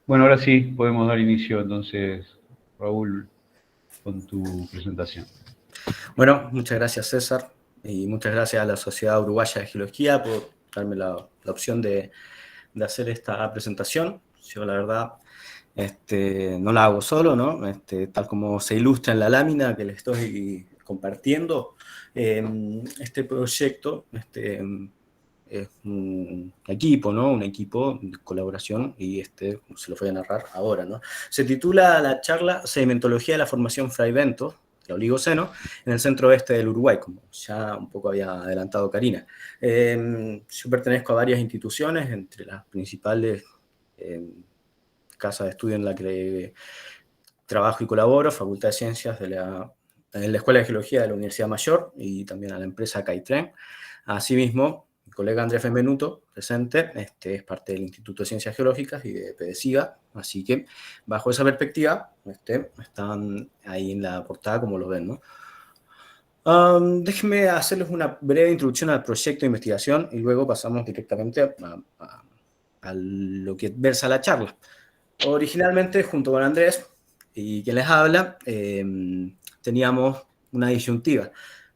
Bueno, ahora sí, podemos dar inicio entonces, Raúl, con tu presentación. Bueno, muchas gracias César y muchas gracias a la Sociedad Uruguaya de Geología por darme la opción de hacer esta presentación. Yo la verdad no la hago solo, ¿no? Tal como se ilustra en la lámina que les estoy compartiendo, este proyecto es un equipo, ¿no? Un equipo de colaboración y se lo voy a narrar ahora, ¿no? Se titula la charla Sedimentología de la Formación Fraiventos, el Oligoceno, en el centro oeste del Uruguay, como ya un poco había adelantado Karina. Yo pertenezco a varias instituciones, entre las principales casas de estudio en la que trabajo y colaboro, Facultad de Ciencias en la Escuela de Geología de la Universidad Mayor y también a la empresa Caitren. Asimismo, mi colega Andrés Benvenuto, presente, es parte del Instituto de Ciencias Geológicas y de PDCIGA, así que bajo esa perspectiva están ahí en la portada como lo ven, ¿no? Déjenme hacerles una breve introducción al proyecto de investigación y luego pasamos directamente a lo que versa la charla. Originalmente, junto con Andrés y quien les habla, teníamos una disyuntiva.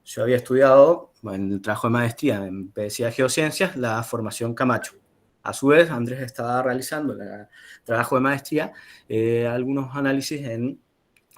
Yo había estudiado en el trabajo de maestría en PDCA Geociencias la formación Camacho. A su vez, Andrés estaba realizando el trabajo de maestría algunos análisis en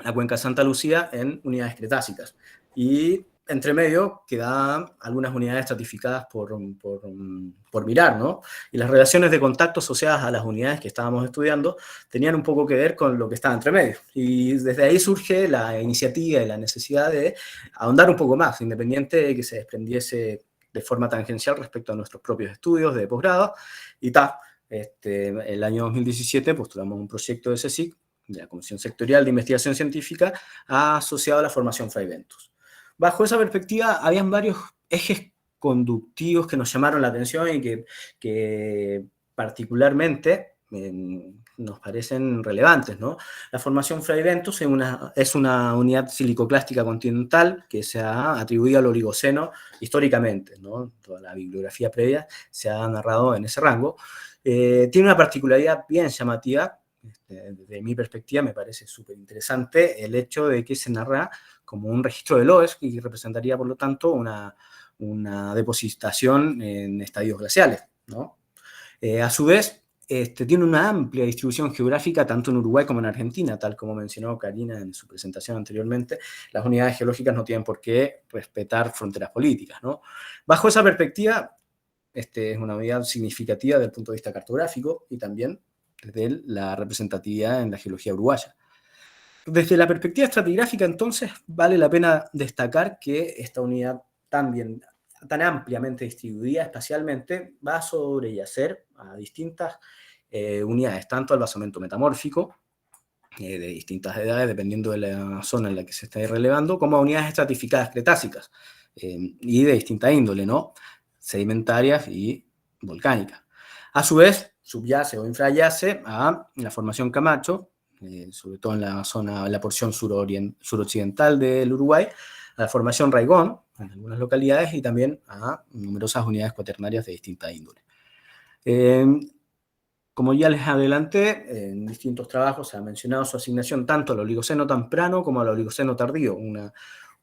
la cuenca Santa Lucía en unidades cretásicas. Y entre medio quedaban algunas unidades estratificadas por mirar, ¿no? Y las relaciones de contacto asociadas a las unidades que estábamos estudiando tenían un poco que ver con lo que estaba entre medio. Y desde ahí surge la iniciativa y la necesidad de ahondar un poco más, independiente de que se desprendiese de forma tangencial respecto a nuestros propios estudios de posgrado. Y tal, el año 2017 postulamos un proyecto de CSIC, de la Comisión Sectorial de Investigación Científica, asociado a la formación Fraiventos. Bajo esa perspectiva, habían varios ejes conductivos que nos llamaron la atención y que particularmente nos parecen relevantes, ¿no? La formación Fraiventos es una unidad silicoclástica continental que se ha atribuido al Oligoceno históricamente, ¿no? Toda la bibliografía previa se ha narrado en ese rango. Tiene una particularidad bien llamativa. Desde mi perspectiva me parece súper interesante el hecho de que se narra como un registro del OES y representaría por lo tanto una depositación en estadios glaciales, ¿no? A su vez, tiene una amplia distribución geográfica tanto en Uruguay como en Argentina, tal como mencionó Karina en su presentación anteriormente. Las unidades geológicas no tienen por qué respetar fronteras políticas, ¿no? Bajo esa perspectiva, es una unidad significativa desde el punto de vista cartográfico y también desde la representatividad en la geología uruguaya. Desde la perspectiva estratigráfica, entonces, vale la pena destacar que esta unidad tan ampliamente distribuida espacialmente va a sobreyacer a distintas unidades, tanto al basamento metamórfico, de distintas edades, dependiendo de la zona en la que se esté relevando, como a unidades estratificadas cretásicas y de distinta índole, ¿no? Sedimentarias y volcánicas. A su vez, subyace o infrayace a la formación Camacho, sobre todo en la porción suroccidental del Uruguay, a la formación Raigón, en algunas localidades, y también a numerosas unidades cuaternarias de distinta índole. Como ya les adelanté, en distintos trabajos se ha mencionado su asignación tanto al Oligoceno temprano como al Oligoceno tardío,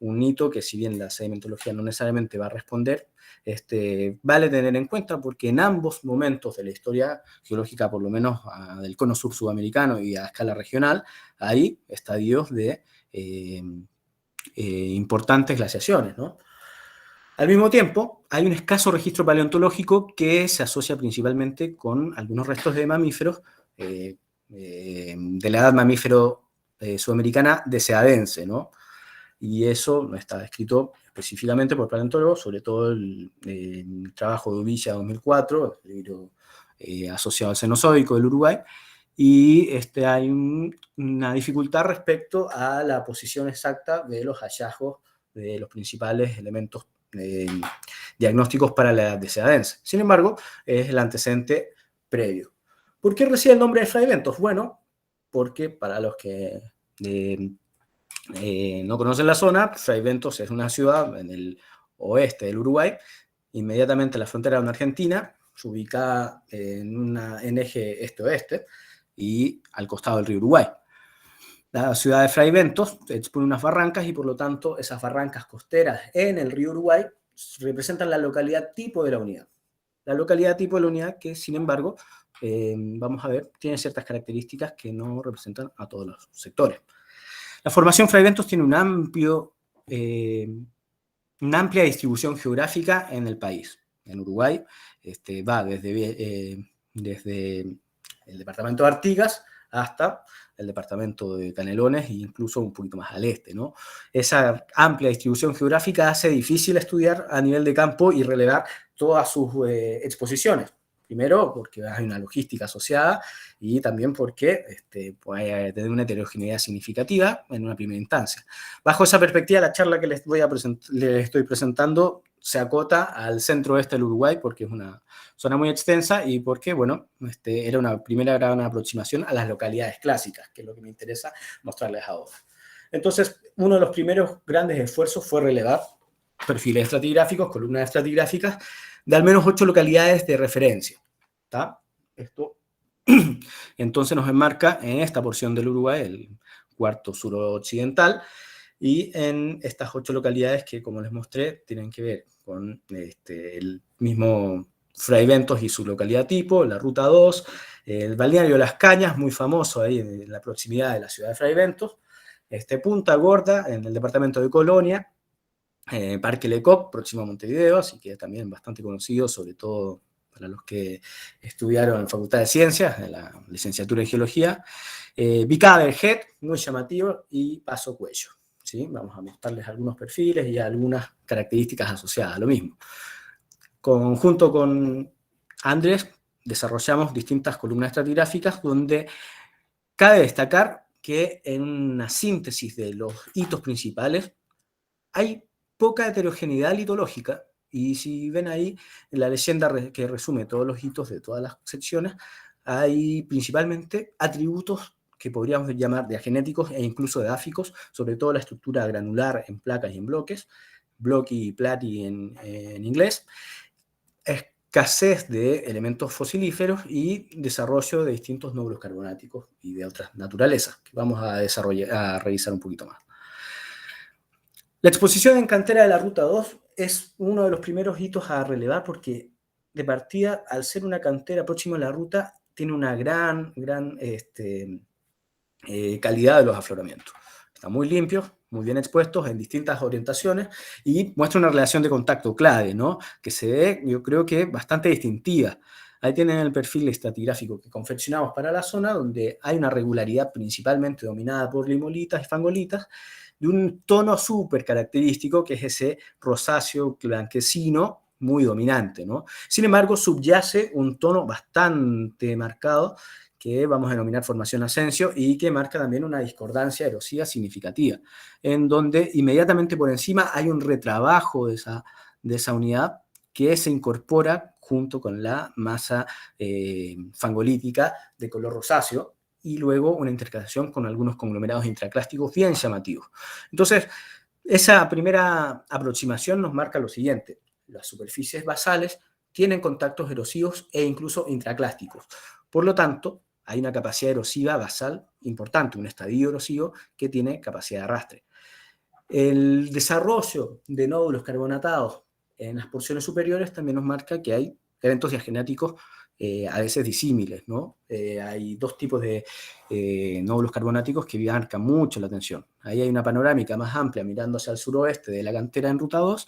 un hito que si bien la sedimentología no necesariamente va a responder, vale tener en cuenta porque en ambos momentos de la historia geológica, por lo menos del cono sur sudamericano y a escala regional, hay estadios de importantes glaciaciones, ¿no? Al mismo tiempo, hay un escaso registro paleontológico que se asocia principalmente con algunos restos de mamíferos de la edad mamífero sudamericana deseadense, ¿no? Y eso no está descrito específicamente por paleontólogos, sobre todo el trabajo de Uvilla 2004, el libro asociado al Cenozoico del Uruguay, y hay una dificultad respecto a la posición exacta de los hallazgos de los principales elementos diagnósticos para la edad deseadense. Sin embargo, es el antecedente previo. ¿Por qué recibe el nombre de Fraiventos? Bueno, porque para los que no conocen la zona, Fraiventos es una ciudad en el oeste del Uruguay, inmediatamente a la frontera con Argentina, ubicada en eje este-oeste, y al costado del río Uruguay. La ciudad de Fray Bentos expone unas barrancas y por lo tanto esas barrancas costeras en el río Uruguay representan la localidad tipo de la unidad. La localidad tipo de la unidad que, sin embargo, vamos a ver, tiene ciertas características que no representan a todos los sectores. La formación Fray Bentos tiene una amplia distribución geográfica en el país. En Uruguay va desde el departamento de Artigas hasta el departamento de Canelones e incluso un poquito más al este, ¿no? Esa amplia distribución geográfica hace difícil estudiar a nivel de campo y relevar todas sus exposiciones. Primero, porque hay una logística asociada y también porque puede tener una heterogeneidad significativa en una primera instancia. Bajo esa perspectiva, la charla que les estoy presentando se acota al centro-oeste del Uruguay porque es una zona muy extensa y porque, bueno, era una primera gran aproximación a las localidades clásicas, que es lo que me interesa mostrarles ahora. Entonces, uno de los primeros grandes esfuerzos fue relevar perfiles estratigráficos, columnas estratigráficas, de al menos 8 localidades de referencia. ¿Tá? Esto entonces nos enmarca en esta porción del Uruguay, el cuarto suroccidental, y en estas 8 localidades que, como les mostré, tienen que ver con el mismo Fray Bentos y su localidad tipo, la Ruta 2, el balneario Las Cañas, muy famoso ahí en la proximidad de la ciudad de Fray Bentos, Punta Gorda, en el departamento de Colonia, Parque Lecoq, próximo a Montevideo, así que también bastante conocido, sobre todo para los que estudiaron en Facultad de Ciencias, en la licenciatura en Geología, Bicada Vergel, muy llamativo, y Paso Cuello. ¿Sí? Vamos a mostrarles algunos perfiles y algunas características asociadas a lo mismo. Junto con Andrés, desarrollamos distintas columnas estratigráficas donde cabe destacar que en una síntesis de los hitos principales hay poca heterogeneidad litológica, y si ven ahí en la leyenda que resume todos los hitos de todas las secciones, hay principalmente atributos que podríamos llamar diagenéticos e incluso edáficos, sobre todo la estructura granular en placas y en bloques, blocky y platy en inglés, escasez de elementos fosilíferos y desarrollo de distintos nódulos carbonáticos y de otras naturalezas, que vamos a revisar un poquito más. La exposición en cantera de la Ruta 2 es uno de los primeros hitos a relevar porque, de partida, al ser una cantera próxima a la ruta, tiene una gran calidad de los afloramientos. Están muy limpios, muy bien expuestos en distintas orientaciones y muestra una relación de contacto clave, ¿no? Que se ve, yo creo que bastante distintiva. Ahí tienen el perfil estratigráfico que confeccionamos para la zona, donde hay una regularidad principalmente dominada por limolitas y fangolitas, de un tono súper característico, que es ese rosáceo blanquecino muy dominante, ¿no? Sin embargo, subyace un tono bastante marcado que vamos a denominar formación ascencio y que marca también una discordancia erosiva significativa, en donde inmediatamente por encima hay un retrabajo de esa unidad que se incorpora junto con la masa fangolítica de color rosáceo, y luego una intercalación con algunos conglomerados intraclásticos bien llamativos. Entonces, esa primera aproximación nos marca lo siguiente: las superficies basales tienen contactos erosivos e incluso intraclásticos. Por lo tanto, hay una capacidad erosiva basal importante, un estadio erosivo que tiene capacidad de arrastre. El desarrollo de nódulos carbonatados en las porciones superiores también nos marca que hay eventos diagenéticos a veces disímiles, ¿no? Hay dos tipos de nódulos carbonáticos que marcan mucho la atención. Ahí hay una panorámica más amplia mirando hacia el suroeste de la cantera en Ruta 2,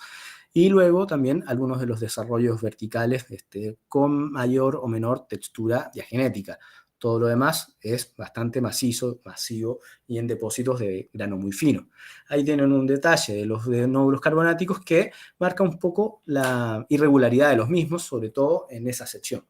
y luego también algunos de los desarrollos verticales con mayor o menor textura diagenética. Todo lo demás es bastante macizo, masivo y en depósitos de grano muy fino. Ahí tienen un detalle de los nódulos carbonáticos que marca un poco la irregularidad de los mismos, sobre todo en esa sección.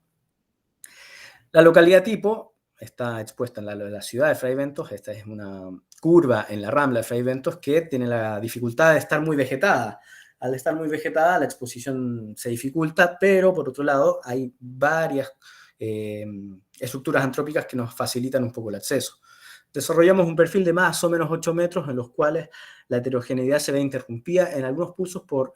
La localidad tipo está expuesta en la ciudad de Fray Bentos. Esta es una curva en la rambla de Fray Bentos que tiene la dificultad de estar muy vegetada. Al estar muy vegetada, la exposición se dificulta, pero por otro lado hay varias estructuras antrópicas que nos facilitan un poco el acceso. Desarrollamos un perfil de más o menos 8 metros en los cuales la heterogeneidad se ve interrumpida en algunos pulsos por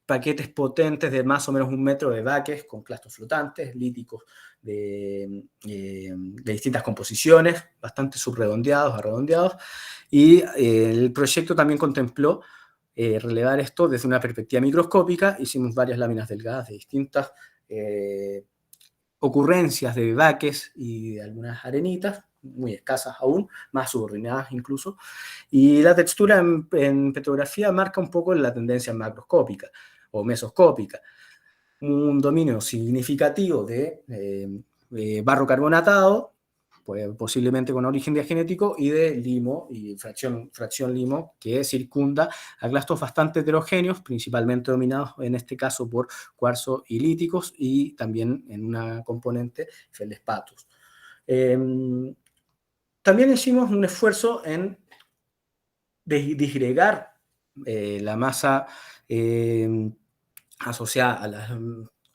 paquetes potentes de más o menos 1 metro de baques con clastos flotantes, líticos de distintas composiciones, bastante subredondeados, arredondeados, y el proyecto también contempló relevar esto desde una perspectiva microscópica. Hicimos varias láminas delgadas de distintas ocurrencias de baques y de algunas arenitas, muy escasas aún, más subordinadas incluso, y la textura en petrografía marca un poco la tendencia macroscópica o mesoscópica. Un dominio significativo de barro carbonatado, pues posiblemente con origen diagenético, y de limo y fracción limo, que circunda a clastos bastante heterogéneos, principalmente dominados en este caso por cuarzo y líticos, y también en una componente feldespatos. También hicimos un esfuerzo en disgregar la masa asociada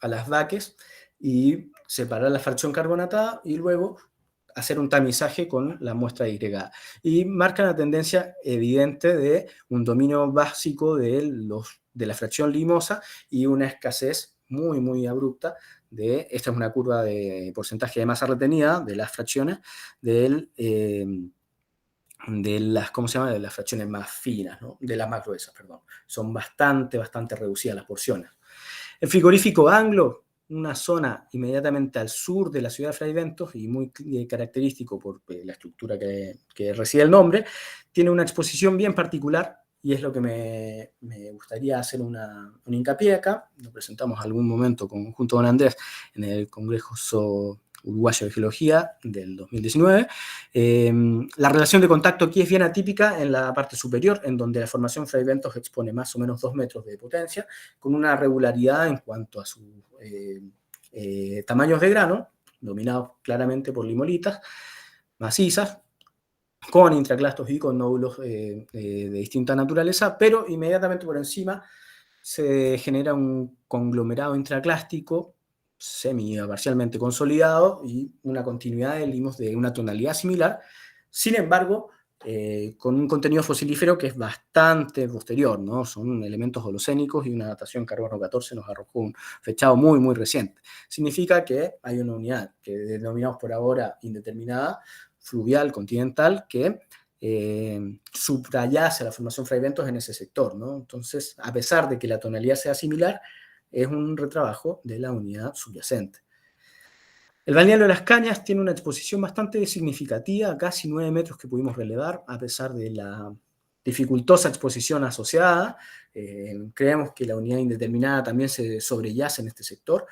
a las baques y separar la fracción carbonatada y luego hacer un tamizaje con la muestra disgregada. Y marca la tendencia evidente de un dominio básico de la fracción limosa y una escasez muy, muy abrupta esta es una curva de porcentaje de masa retenida de las fracciones de las, ¿cómo se llama? De las fracciones más finas, ¿no? De las más gruesas, perdón. Son bastante reducidas las porciones. El frigorífico Anglo, una zona inmediatamente al sur de la ciudad de Fraiventos y muy característico por la estructura que recibe el nombre, tiene una exposición bien particular y es lo que me gustaría hacer un hincapié acá. Lo presentamos algún momento junto con Andrés en el Congreso Uruguayo de Geología del 2019. La relación de contacto aquí es bien atípica en la parte superior, en donde la formación Fraiventos expone más o menos 2 metros de potencia, con una regularidad en cuanto a sus tamaños de grano, dominados claramente por limolitas macizas, con intraclastos y con nódulos de distinta naturaleza, pero inmediatamente por encima se genera un conglomerado intraclástico parcialmente consolidado y una continuidad de limos de una tonalidad similar, sin embargo, con un contenido fosilífero que es bastante posterior, ¿no? Son elementos holocénicos y una datación carbono 14 nos arrojó un fechado muy, muy reciente. Significa que hay una unidad que denominamos por ahora indeterminada, fluvial, continental, que subrayase la formación Fraiventos en ese sector, ¿no? Entonces, a pesar de que la tonalidad sea similar, es un retrabajo de la unidad subyacente. El balneario de Las Cañas tiene una exposición bastante significativa, casi 9 metros que pudimos relevar, a pesar de la dificultosa exposición asociada. Creemos que la unidad indeterminada también se sobreyace en este sector.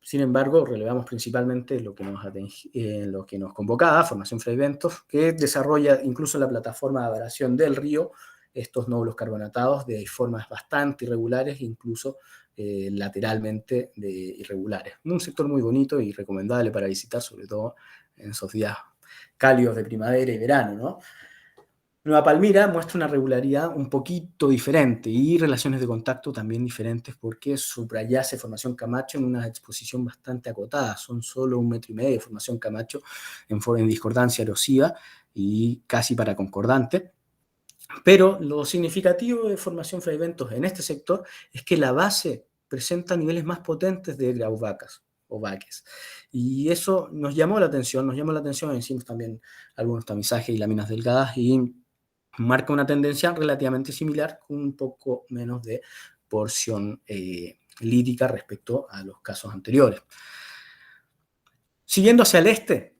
Sin embargo, relevamos principalmente lo que nos convocaba, Formación Fraiventos, que desarrolla incluso la plataforma de abrasión del río, estos nódulos carbonatados de formas bastante irregulares, incluso lateralmente irregulares. Un sector muy bonito y recomendable para visitar, sobre todo en esos días cálidos de primavera y verano, ¿no? Nueva Palmira muestra una regularidad un poquito diferente y relaciones de contacto también diferentes porque subrayase formación Camacho en una exposición bastante acotada. Son solo 1,5 metros de formación Camacho en discordancia erosiva y casi para concordante. Pero lo significativo de formación Fraiventos en este sector es que la base presenta niveles más potentes de grauvacas o baques. Y eso nos llamó la atención, hicimos también algunos tamizajes y láminas delgadas y marca una tendencia relativamente similar, con un poco menos de porción lítica respecto a los casos anteriores. Siguiendo hacia el este,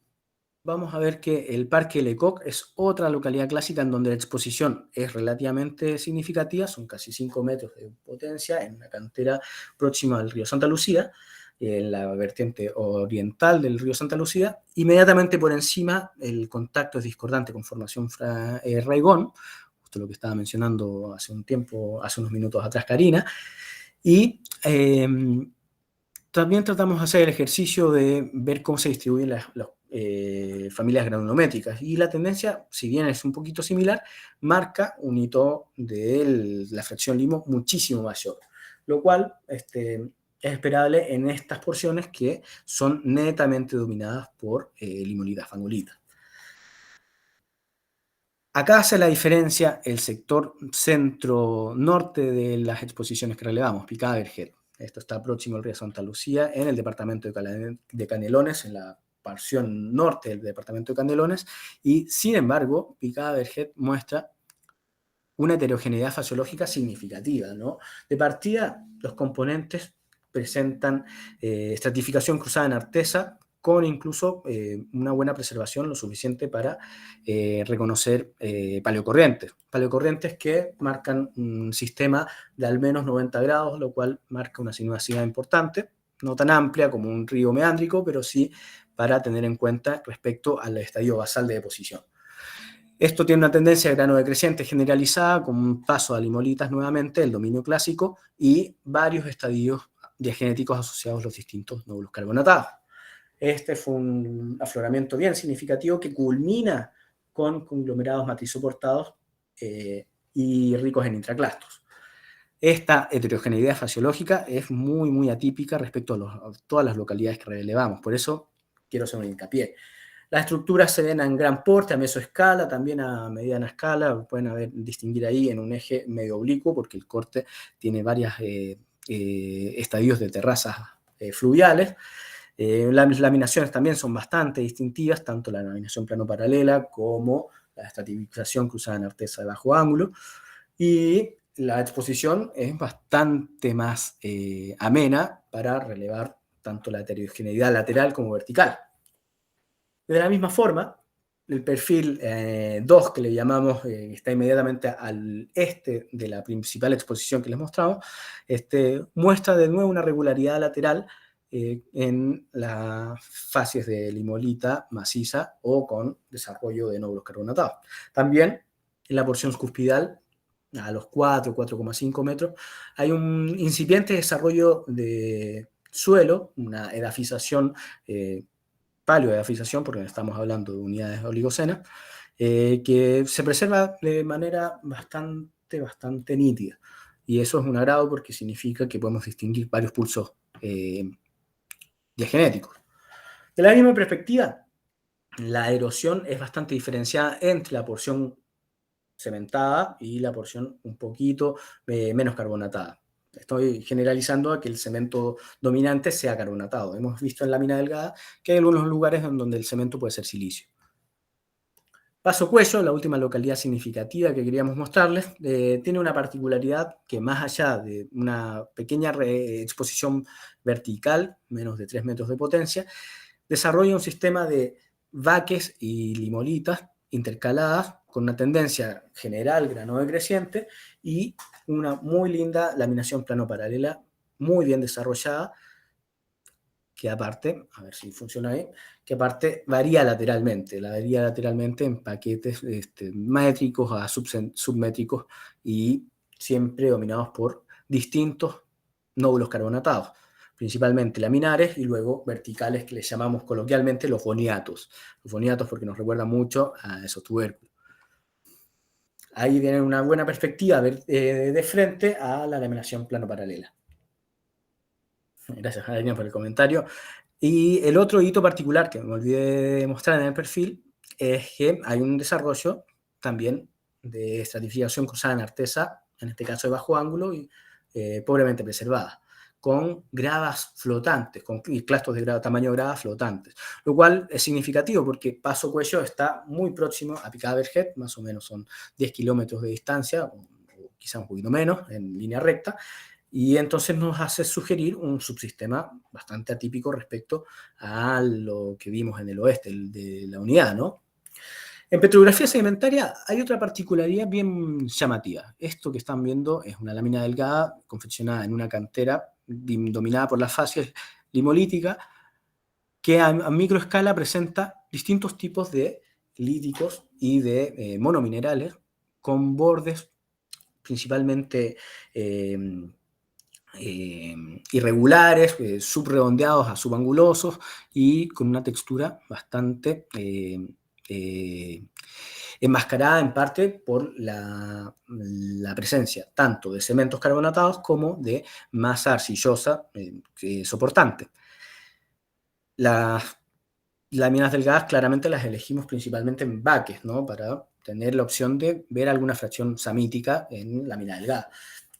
vamos a ver que el Parque Lecoq es otra localidad clásica en donde la exposición es relativamente significativa, son casi 5 metros de potencia en una cantera próxima al río Santa Lucía, en la vertiente oriental del río Santa Lucía. Inmediatamente por encima el contacto es discordante con formación Raigón, justo lo que estaba mencionando hace unos minutos atrás Karina, y también tratamos de hacer el ejercicio de ver cómo se distribuyen las familias granulométricas, y la tendencia, si bien es un poquito similar, marca un hito de la fracción limo muchísimo mayor, lo cual es esperable en estas porciones que son netamente dominadas por limolitas, fangolitas. Acá hace la diferencia el sector centro-norte de las exposiciones que relevamos, Picada Vergel. Esto está próximo al río Santa Lucía, en el departamento de Canelones, en la porción norte del departamento de Canelones, y sin embargo, Picada Vergel muestra una heterogeneidad faciológica significativa, ¿no? De partida, los componentes presentan estratificación cruzada en artesa, con incluso una buena preservación, lo suficiente para reconocer paleocorrientes. Paleocorrientes que marcan un sistema de al menos 90 grados, lo cual marca una sinuosidad importante, no tan amplia como un río meándrico, pero sí para tener en cuenta respecto al estadio basal de deposición. Esto tiene una tendencia de grano decreciente generalizada, con un paso a limolitas nuevamente, el dominio clásico, y varios estadios diagenéticos asociados a los distintos nódulos carbonatados. Este fue un afloramiento bien significativo que culmina con conglomerados matrizoportados y ricos en intraclastos. Esta heterogeneidad faciológica es muy, muy atípica respecto a todas las localidades que relevamos. Por eso quiero hacer un hincapié. Las estructuras se ven en gran porte, a mesoescala, también a mediana escala. Pueden distinguir ahí en un eje medio oblicuo, porque el corte tiene varios estadios de terrazas fluviales. Las laminaciones también son bastante distintivas, tanto la laminación plano-paralela como la estratificación cruzada en artesa de bajo ángulo. Y la exposición es bastante más amena para relevar tanto la heterogeneidad lateral como vertical. De la misma forma, el perfil 2, que le llamamos, está inmediatamente al este de la principal exposición que les mostramos, muestra de nuevo una regularidad lateral en las facies de limolita maciza o con desarrollo de nódulos carbonatados. También en la porción cuspidal, a los 4,5 metros, hay un incipiente desarrollo de suelo, una edafización paleoedafización, porque estamos hablando de unidades oligocenas, que se preserva de manera bastante nítida. Y eso es un agrado porque significa que podemos distinguir varios pulsos diagenéticos. De la misma perspectiva, la erosión es bastante diferenciada entre la porción cementada y la porción un poquito menos carbonatada. Estoy generalizando a que el cemento dominante sea carbonatado. Hemos visto en lámina delgada que hay algunos lugares en donde el cemento puede ser silicio. Paso Cuello, la última localidad significativa que queríamos mostrarles, tiene una particularidad que, más allá de una pequeña exposición vertical, menos de 3 metros de potencia, desarrolla un sistema de vaques y limolitas intercaladas con una tendencia general grano decreciente y una muy linda laminación plano-paralela, muy bien desarrollada, que aparte, a ver si funciona ahí, que aparte varía lateralmente en paquetes métricos a submétricos y siempre dominados por distintos nódulos carbonatados, principalmente laminares y luego verticales, que les llamamos coloquialmente los boniatos. Los boniatos porque nos recuerda mucho a esos tubérculos. Ahí tienen una buena perspectiva de frente a la laminación plano-paralela. Gracias, Adrián, por el comentario. Y el otro hito particular que me olvidé de mostrar en el perfil es que hay un desarrollo también de estratificación cruzada en artesa, en este caso de bajo ángulo y pobremente preservada, con gravas flotantes, con clastos de tamaño grava flotantes, lo cual es significativo porque Paso Cuello está muy próximo a Picada Vergel, más o menos son 10 kilómetros de distancia, o quizá un poquito menos, en línea recta, y entonces nos hace sugerir un subsistema bastante atípico respecto a lo que vimos en el oeste de la unidad, ¿no? En petrografía sedimentaria hay otra particularidad bien llamativa. Esto que están viendo es una lámina delgada confeccionada en una cantera dominada por las facies limolíticas, que a microescala presenta distintos tipos de líticos y de monominerales con bordes principalmente irregulares, subredondeados a subangulosos y con una textura bastante enmascarada en parte por la presencia tanto de cementos carbonatados como de masa arcillosa soportante. Las láminas delgadas claramente las elegimos principalmente en vaques, ¿no? Para tener la opción de ver alguna fracción samítica en lámina delgada.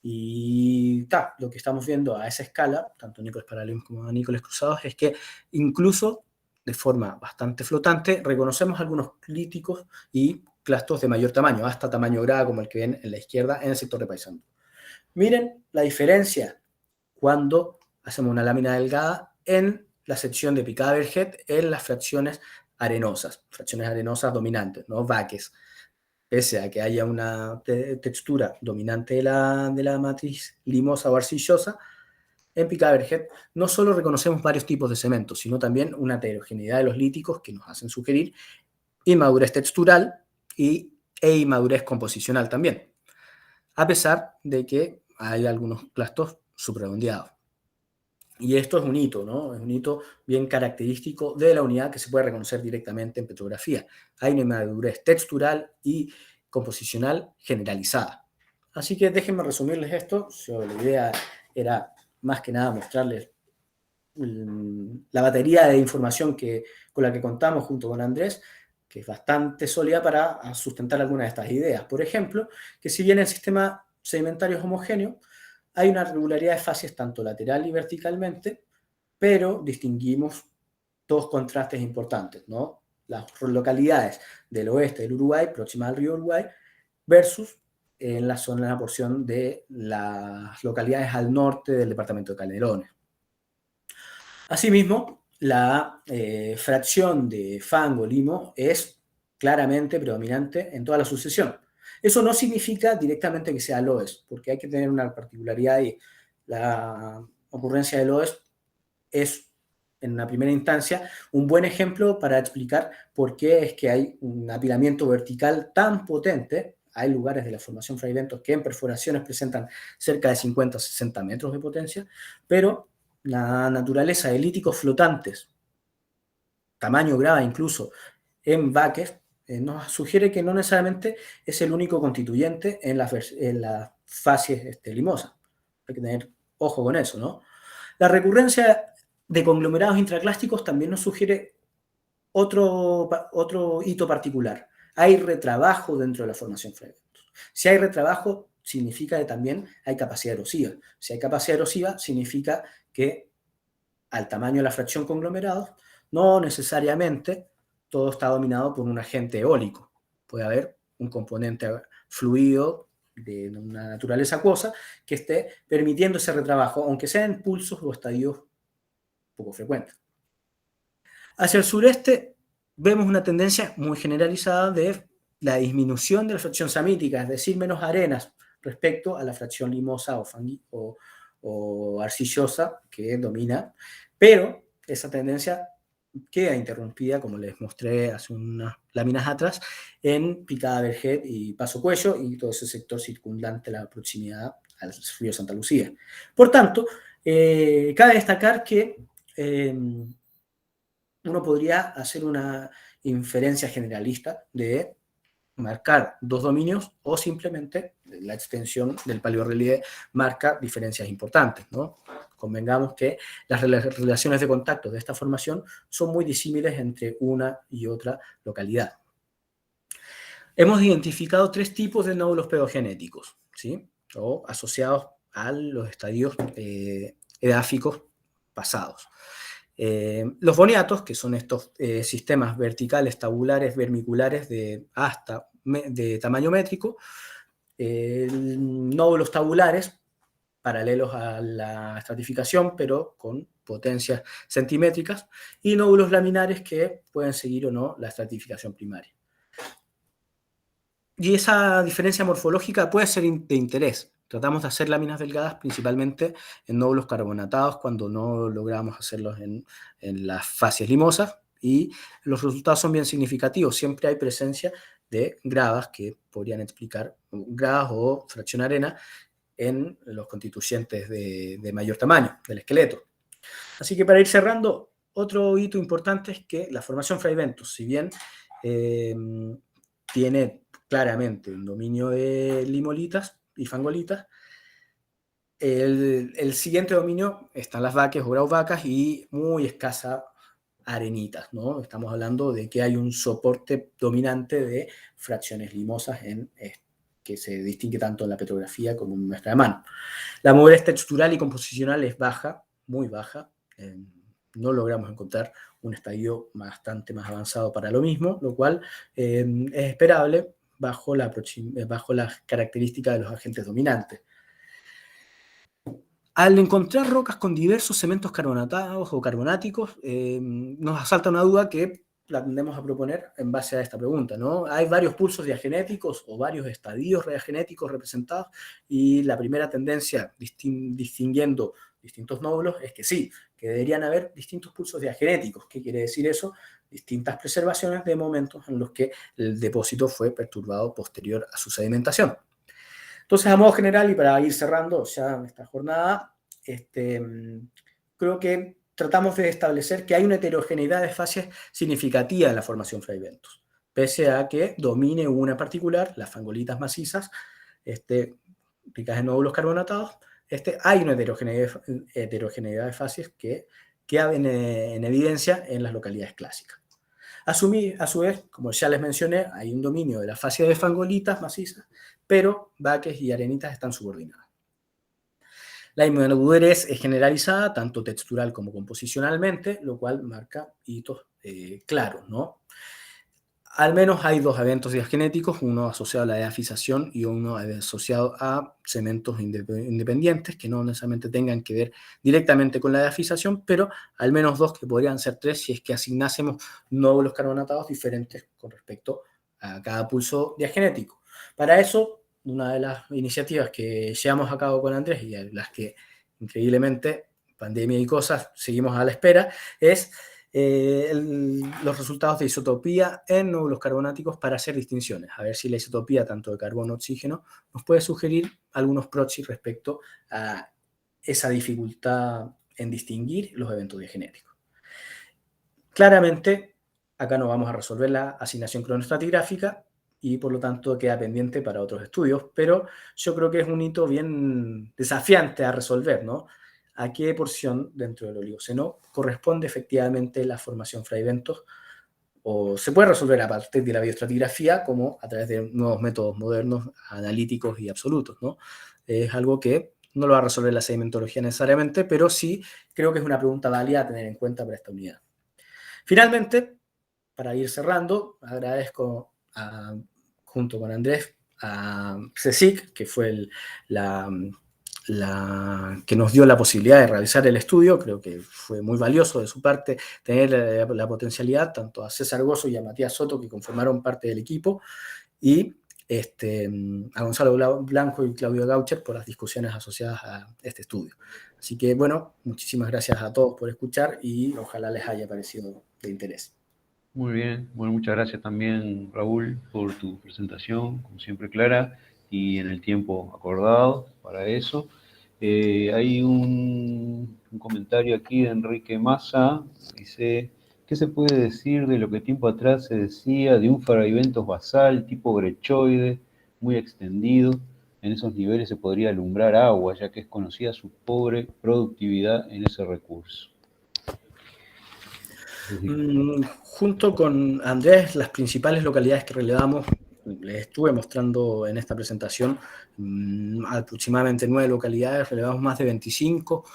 Y lo que estamos viendo a esa escala, tanto níqueles paralelos como níqueles cruzados, es que incluso de forma bastante flotante reconocemos algunos clíticos y clastos de mayor tamaño, hasta tamaño grado como el que ven en la izquierda en el sector de Paysandú. Miren la diferencia cuando hacemos una lámina delgada en la sección de picada Berget en las fracciones arenosas dominantes, ¿no? Vaques. Pese a que haya una textura dominante de la matriz limosa o arcillosa, en picada Berget no solo reconocemos varios tipos de cemento, sino también una heterogeneidad de los líticos que nos hacen sugerir inmadurez textural e inmadurez composicional también, a pesar de que hay algunos clastos subredondeados. Y esto es un hito, ¿no? Es un hito bien característico de la unidad que se puede reconocer directamente en petrografía. Hay una inmadurez textural y composicional generalizada. Así que déjenme resumirles esto. La idea era más que nada mostrarles la batería de información con la que contamos junto con Andrés, que es bastante sólida para sustentar algunas de estas ideas. Por ejemplo, que si bien el sistema sedimentario es homogéneo, hay una regularidad de fases tanto lateral y verticalmente, pero distinguimos dos contrastes importantes, ¿no? Las localidades del oeste del Uruguay, próximas al río Uruguay, versus en la porción de las localidades al norte del departamento de Canelones. Asimismo, la fracción de fango-limo es claramente predominante en toda la sucesión. Eso no significa directamente que sea LOES, porque hay que tener una particularidad y la ocurrencia de LOES es, en una primera instancia, un buen ejemplo para explicar por qué es que hay un apilamiento vertical tan potente. Hay lugares de la formación Fray Bentos que en perforaciones presentan cerca de 50 o 60 metros de potencia, pero la naturaleza de líticos flotantes, tamaño grava incluso, en vaques, nos sugiere que no necesariamente es el único constituyente en las facies limosas. Hay que tener ojo con eso, ¿no? La recurrencia de conglomerados intraclásticos también nos sugiere otro hito particular. Hay retrabajo dentro de la formación Fray Bentos. Si hay retrabajo, significa que también hay capacidad erosiva. Si hay capacidad erosiva, significa que al tamaño de la fracción conglomerados, no necesariamente todo está dominado por un agente eólico. Puede haber un componente fluido de una naturaleza acuosa que esté permitiendo ese retrabajo, aunque sea en pulsos o estadios poco frecuentes. Hacia el sureste vemos una tendencia muy generalizada de la disminución de la fracción samítica, es decir, menos arenas respecto a la fracción limosa o arcillosa que domina, pero esa tendencia queda interrumpida, como les mostré hace unas láminas atrás, en Picada Berget y Paso Cuello y todo ese sector circundante a la proximidad al río Santa Lucía. Por tanto, cabe destacar que uno podría hacer una inferencia generalista de marcar dos dominios o simplemente la extensión del paleorrelieve marca diferencias importantes, ¿no? Convengamos que las relaciones de contacto de esta formación son muy disímiles entre una y otra localidad. Hemos identificado tres tipos de nódulos pedogenéticos, ¿sí? O asociados a los estadios edáficos pasados. Los boniatos, que son estos sistemas verticales, tabulares, vermiculares de tamaño métrico, nódulos tabulares, paralelos a la estratificación, pero con potencias centimétricas, y nódulos laminares que pueden seguir o no la estratificación primaria. Y esa diferencia morfológica puede ser de interés. Tratamos de hacer láminas delgadas principalmente en nódulos carbonatados cuando no logramos hacerlos en las facies limosas, y los resultados son bien significativos. Siempre hay presencia de gravas que podrían explicar, gravas o fracción arena en los constituyentes de mayor tamaño del esqueleto. Así que para ir cerrando, otro hito importante es que la formación Fray Bentos, si bien tiene claramente un dominio de limolitas y fangolitas, el siguiente dominio están las vaques o grauvacas y muy escasa arenitas, ¿no? Estamos hablando de que hay un soporte dominante de fracciones limosas que se distingue tanto en la petrografía como en muestra de mano. La movilidad textural y composicional es baja, muy baja. No logramos encontrar un estadio bastante más avanzado para lo mismo, lo cual es esperable bajo las características de los agentes dominantes. Al encontrar rocas con diversos cementos carbonatados o carbonáticos, nos asalta una duda que la tendemos a proponer en base a esta pregunta, ¿no? Hay varios pulsos diagenéticos o varios estadios diagenéticos representados, y la primera tendencia distinguiendo distintos nódulos es que sí, que deberían haber distintos pulsos diagenéticos. ¿Qué quiere decir eso? Distintas preservaciones de momentos en los que el depósito fue perturbado posterior a su sedimentación. Entonces, a modo general, y para ir cerrando ya esta jornada, creo que tratamos de establecer que hay una heterogeneidad de fases significativa en la formación fragmentos, pese a que domine una en particular, las fangolitas macizas, ricas en nódulos carbonatados. Hay una heterogeneidad de fases que queda en evidencia en las localidades clásicas. A su vez, como ya les mencioné, hay un dominio de la fase de fangolitas macizas, pero baques y arenitas están subordinadas. La inmunodurez es generalizada, tanto textural como composicionalmente, lo cual marca hitos claros, ¿no? Al menos hay dos eventos diagenéticos, uno asociado a la diafisación y uno asociado a cementos independientes, que no necesariamente tengan que ver directamente con la diafisación, pero al menos dos, que podrían ser tres si es que asignásemos nódulos carbonatados diferentes con respecto a cada pulso diagenético. Para eso, una de las iniciativas que llevamos a cabo con Andrés, y a las que increíblemente, pandemia y cosas, seguimos a la espera, es los resultados de isotopía en nódulos carbonáticos para hacer distinciones, a ver si la isotopía tanto de carbono-oxígeno nos puede sugerir algunos proxies respecto a esa dificultad en distinguir los eventos diagenéticos. Claramente, acá no vamos a resolver la asignación cronoestratigráfica y por lo tanto queda pendiente para otros estudios, pero yo creo que es un hito bien desafiante a resolver, ¿no? A qué porción dentro del Oligoceno corresponde efectivamente la formación fragmentos, o se puede resolver a partir de la bioestratigrafía como a través de nuevos métodos modernos, analíticos y absolutos, ¿no? Es algo que no lo va a resolver la sedimentología necesariamente, pero sí creo que es una pregunta válida a tener en cuenta para esta unidad. Finalmente, para ir cerrando, agradezco junto con Andrés a CSIC, que fue que nos dio la posibilidad de realizar el estudio. Creo que fue muy valioso de su parte tener la potencialidad, tanto a César Gozo y a Matías Soto, que conformaron parte del equipo, y a Gonzalo Blanco y Claudio Gaucher por las discusiones asociadas a este estudio. Así que, bueno, muchísimas gracias a todos por escuchar y ojalá les haya parecido de interés. Muy bien, bueno, muchas gracias también, Raúl, por tu presentación, como siempre clara, y en el tiempo acordado para eso. Hay un comentario aquí de Enrique Massa, dice: ¿qué se puede decir de lo que tiempo atrás se decía de un fragmentos basal tipo brechoide muy extendido? En esos niveles se podría alumbrar agua, ya que es conocida su pobre productividad en ese recurso. Junto con Andrés, las principales localidades que relevamos, les estuve mostrando en esta presentación, aproximadamente 9 localidades, relevamos más de 25.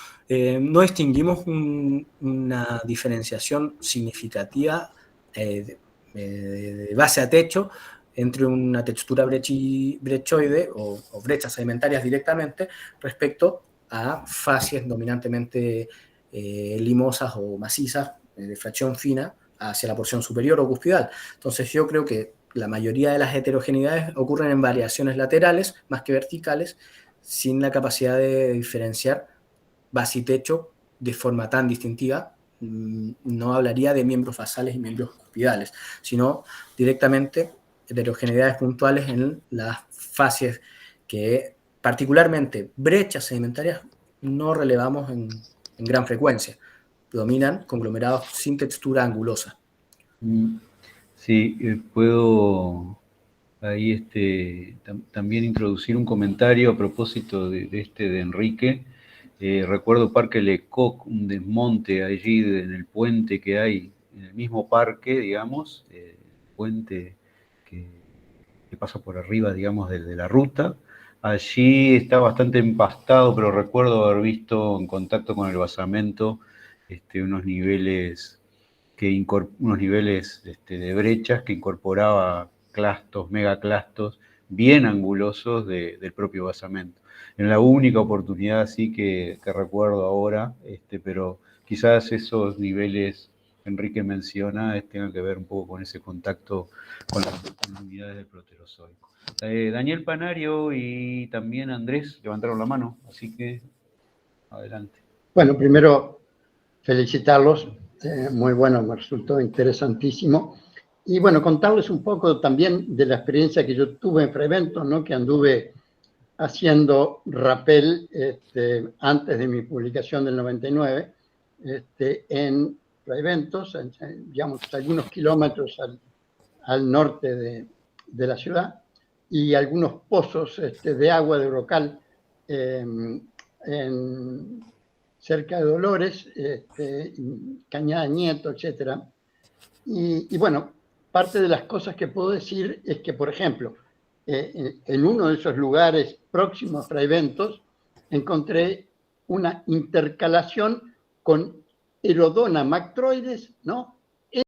No distinguimos una diferenciación significativa de base a techo entre una textura brechoide o brechas sedimentarias directamente respecto a facies dominantemente limosas o macizas de fracción fina hacia la porción superior o cuspidal. Entonces yo creo que la mayoría de las heterogeneidades ocurren en variaciones laterales más que verticales, sin la capacidad de diferenciar base y techo de forma tan distintiva. No hablaría de miembros basales y miembros cuspidales, sino directamente heterogeneidades puntuales en las fases que, particularmente brechas sedimentarias, no relevamos en gran frecuencia. Dominan conglomerados sin textura angulosa. Sí, puedo ahí también introducir un comentario a propósito de Enrique. Recuerdo Parque Lecoq, un desmonte allí en el puente que hay en el mismo parque, digamos, puente que pasa por arriba, digamos, de la ruta. Allí está bastante empastado, pero recuerdo haber visto en contacto con el basamento unos niveles, de brechas que incorporaba clastos, megaclastos, bien angulosos del propio basamento. En la única oportunidad así que recuerdo ahora, pero quizás esos niveles que Enrique menciona tengan que ver un poco con ese contacto con las unidades del Proterozoico. Daniel Panario y también Andrés levantaron la mano, así que adelante. Bueno, primero felicitarlos, muy bueno, me resultó interesantísimo. Y bueno, contarles un poco también de la experiencia que yo tuve en Freventos, ¿no? Que anduve haciendo rappel antes de mi publicación del 99, en Freventos, digamos, algunos kilómetros al norte de la ciudad, y algunos pozos de agua de brocal cerca de Dolores, Cañada Nieto, etc. Y bueno, parte de las cosas que puedo decir es que, por ejemplo, en uno de esos lugares próximos a Fraiventos encontré una intercalación con Herodona mactroides, ¿no?